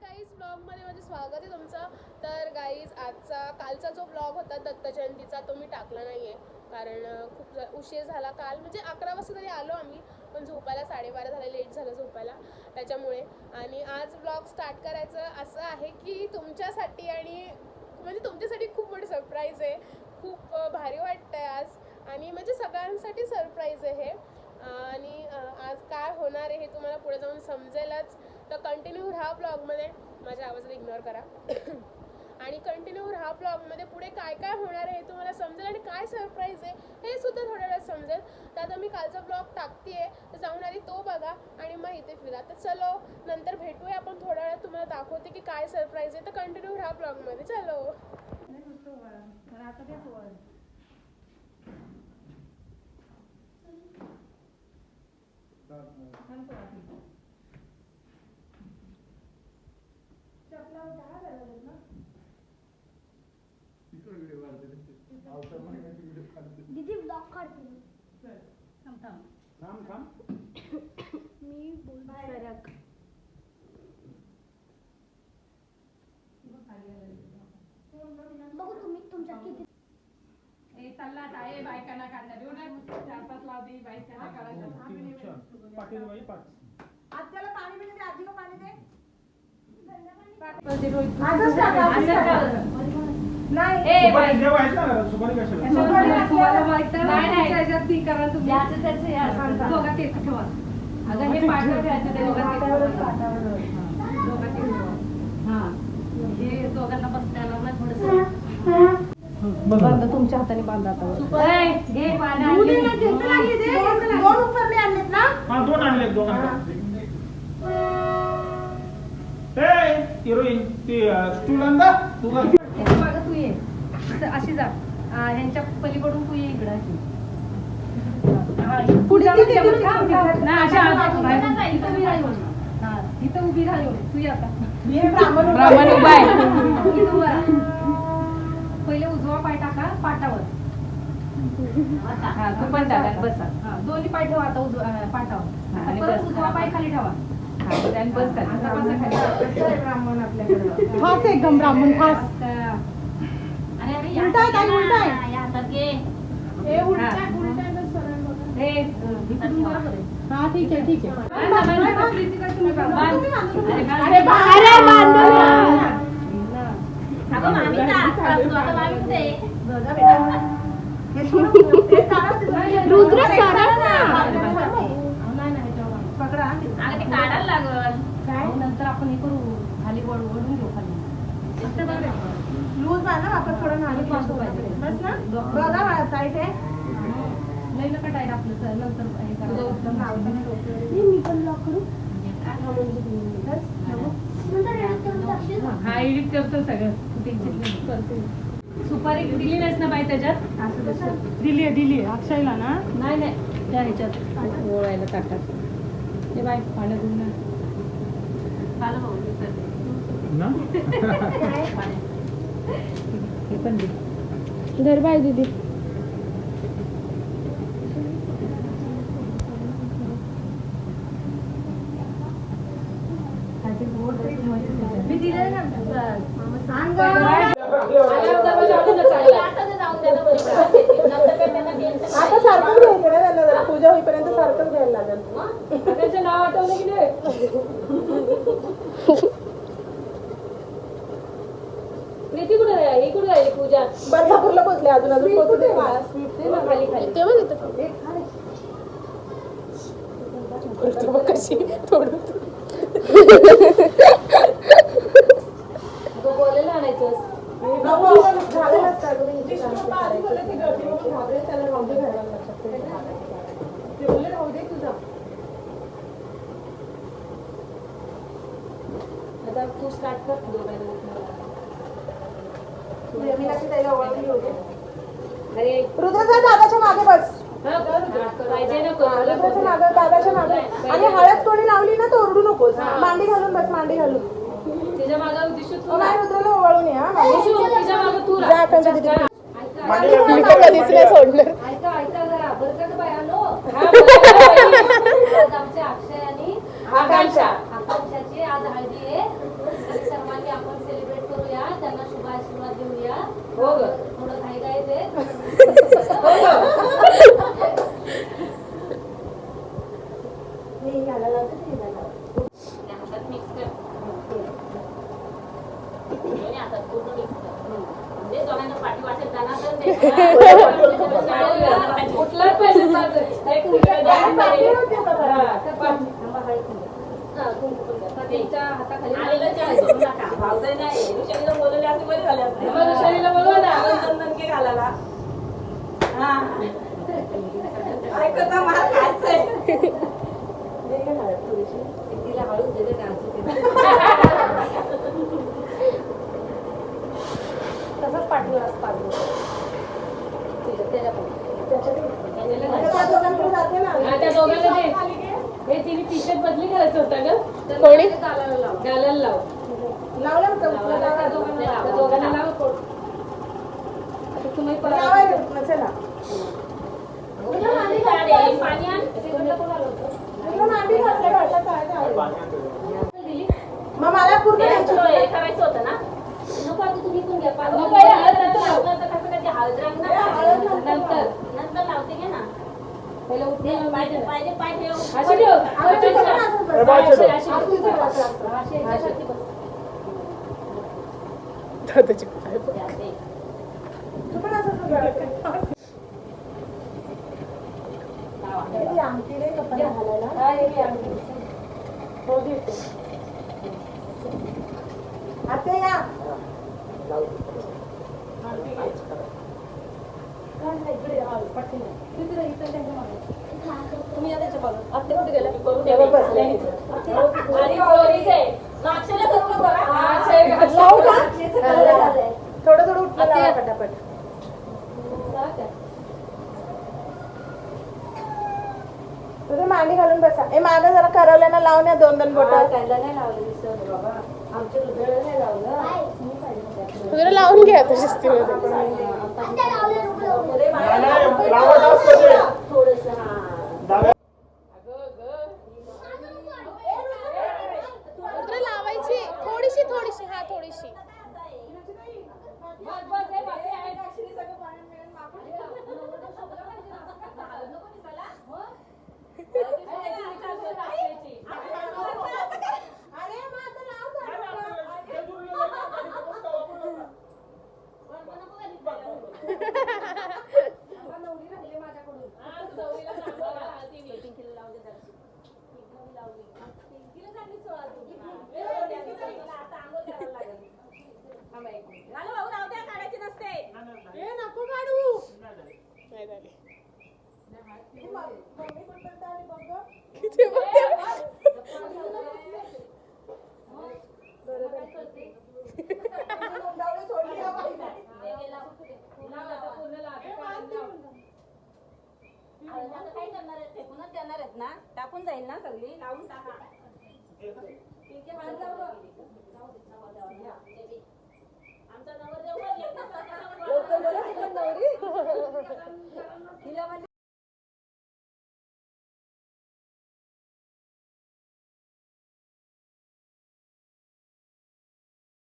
Guys ब्लॉगमध्ये माझे स्वागत आहे तुमचं. तर गाईज कालचा जो ब्लॉग होता दत्त जयंतीचा तो मी टाकला नाही आहे, कारण खूप उशीर झाला. काल म्हणजे 11 वाजता तरी आलो आम्ही, पण झोपायला 12:30 झाले, लेट झालं झोपायला त्याच्यामुळे. आणि आज ब्लॉग स्टार्ट करायचं असं आहे की तुमच्यासाठी, आणि म्हणजे तुमच्यासाठी खूप मोठी सरप्राईज आहे. खूप भारी वाटतं आहे आज, आणि म्हणजे सगळ्यांसाठी सरप्राईज आहे हे. आणि आज काय होणार आहे हे तुम्हाला पुढे जाऊन समजेलच. तर कंटिन्यू राहा ब्लॉगमध्ये, माझ्या आवाजाला इग्नोर करा. आणि कंटिन्यू राहा ब्लॉगमध्ये, पुढे काय काय होणार आहे हे तुम्हाला समजेल, आणि काय सरप्राईज आहे हे सुद्धा थोड्या वेळात समजेल. तर आता मी कालचा ब्लॉग टाकते, तर जाऊन आधी तो बघा आणि मग इथे फिरा. तर चलो, नंतर भेटूया आपण थोड्या वेळात, तुम्हाला दाखवते की काय सरप्राईज आहे. तर कंटिन्यू राहा ब्लॉगमध्ये. चलो. दीदी ब्लॉग काढते मी सरक बघू तुम्ही तुमच्या किती चालला आहे बायकांना काढला देऊ ना 4-5 लावते बायकांना काढायचं पाटील बाई 5 आज त्याला पाणी मिळते आजीला पाणी दे नाही सुपारी जेव्हा आहेत ना सुपारी कशाला नाही त्याच्यात ती करा तुम्ही याचं त्याचं या दोघा ते ठेवा. अगं हे पाटावर ठेवायचं ते दोघा ते दोघा ते हां हे दोघांना बसताना ना थोडंसं बांधा, तुमच्या हाताने बांधा. आता घे पाणी दोन उपरले आणलेत ना. हां 2 आणले दोघांना. ए हिरोईन ती स्टूल आणा तू बघ. तू ये अशी जा ह्यांच्या पलीकडून तू ये इकडं अशी इथं उभी राहिली तू ये. आता ब्राह्मण उभा आहे. पहिले उजवा पाय टाका पाटावर. हा तू पण टाका बसा. दोन्ही पाय ठेवा आता उजवा पाटावर. परत उजवा पाय खाली ठेवा. बस ब्राह्मण आपल्याकडे फास्ट एकदम ब्राह्मण फास्ट. हा ठीक आहे ठीक आहे. रुद्र पकडा ते काढायला लागल. नंतर आपण हे करू खाली वळून घेऊ खाली. लूज आहे ना आपण थोडं खाली पाठवू पाहिजे बस ना. बघा मला टाईट आहे नाही नका टाईट आपलं नंतर हे करा. मी पण ब्लॉग करू हा एडिट करतो सगळं करतो. सुपारी दिली नाहीस ना बाई त्याच्यात. दिली अक्षयला ना. नाही नाही त्या ह्याच्यात ओळायला ताटात ते बाई पाण्यात ना हे पण दे धर बाय दीदी. मी दिले ना आता सारखं घ्यायचं ना त्यांना, पूजा होईपर्यंत सारखंच घ्यायला लागेल. त्याचं नाव आठवलं की नाही. प्रीती कुठे राहिली कुठे राहिली पूजा. बदलापूरला पोहोचले अजून पोहोचू दे. खाली खाली ते बघ इथं कशी थोडं बोलायला आणायचं. आता तू स्टार्ट कर दोघांना. अरे रुद्रचा दादाच्या मागे बस. पाहिजे ना रुद्राच्या मागे दादाच्या मागे. आणि हळद कोणी लावली ना तर ओरडू नकोस. मांडी घालून बस. मांडी घालून तिच्या मागे दिसू तू नाही. रुद्राला ओवाळून या. तिच्या मागे तू जा आकांक्षा दीदी. मी तर कधीच नाही सोडणार. ऐका जरा बरं का बायानो. आमच्या अक्षय आणि आकांक्षाची आज हळदी आहे. कुठलाच पाहिजे पाच. एक कुंकू द्या. हा, कुंकू पण द्या. त्यांच्या हाताखाली मग ऋषालीला बोलवा ना. तिला हळूच दे डान्स तसंच पाठवून पाठवून त्या दोघांना दे. हे तिने टी शर्ट बदली करायचं होतं ग. कोणी? घालायला लाव. त्या दोघांना लाव. आता तुम्ही परत पाणी आण. मग मला पूर्ण हे करायचं होतं ना. नको आता तुम्ही पण घ्या. नको हे हळद नंतर लाव. नंतर कसं काय ते हळद रंग ना. नंतर नंतर लावते घे ना. पहिले उठते पाहिजे पाहिजे पाहिजे अशी ठेव. दादाची पाय बघ. तुम्ही या त्याच्या बघा. आपले कुठे गेले? आणि पोरीच आहे. मागच्याला करून बघा. थोडं थोडं उठलं पटापट. तुझे मांडी घालून बसा. ए मागं जरा करवल्यानं लावून या 2-2 बोटं. त्यांना नाही लावलं दिसत बाबा. आमच्या हृदयाला नाही लावलं. जरा लावून घ्या आता शिस्तीमध्ये. थोडस जरा लावायची थोडीशी थोडीशी. हा थोडीशी. नाही झाली. किती बघते. काय करणार आहेत? फेकूनच देणार आहेत ना. टाकून जाईल ना सगळी. लावून टाका. आमचा नवरदेव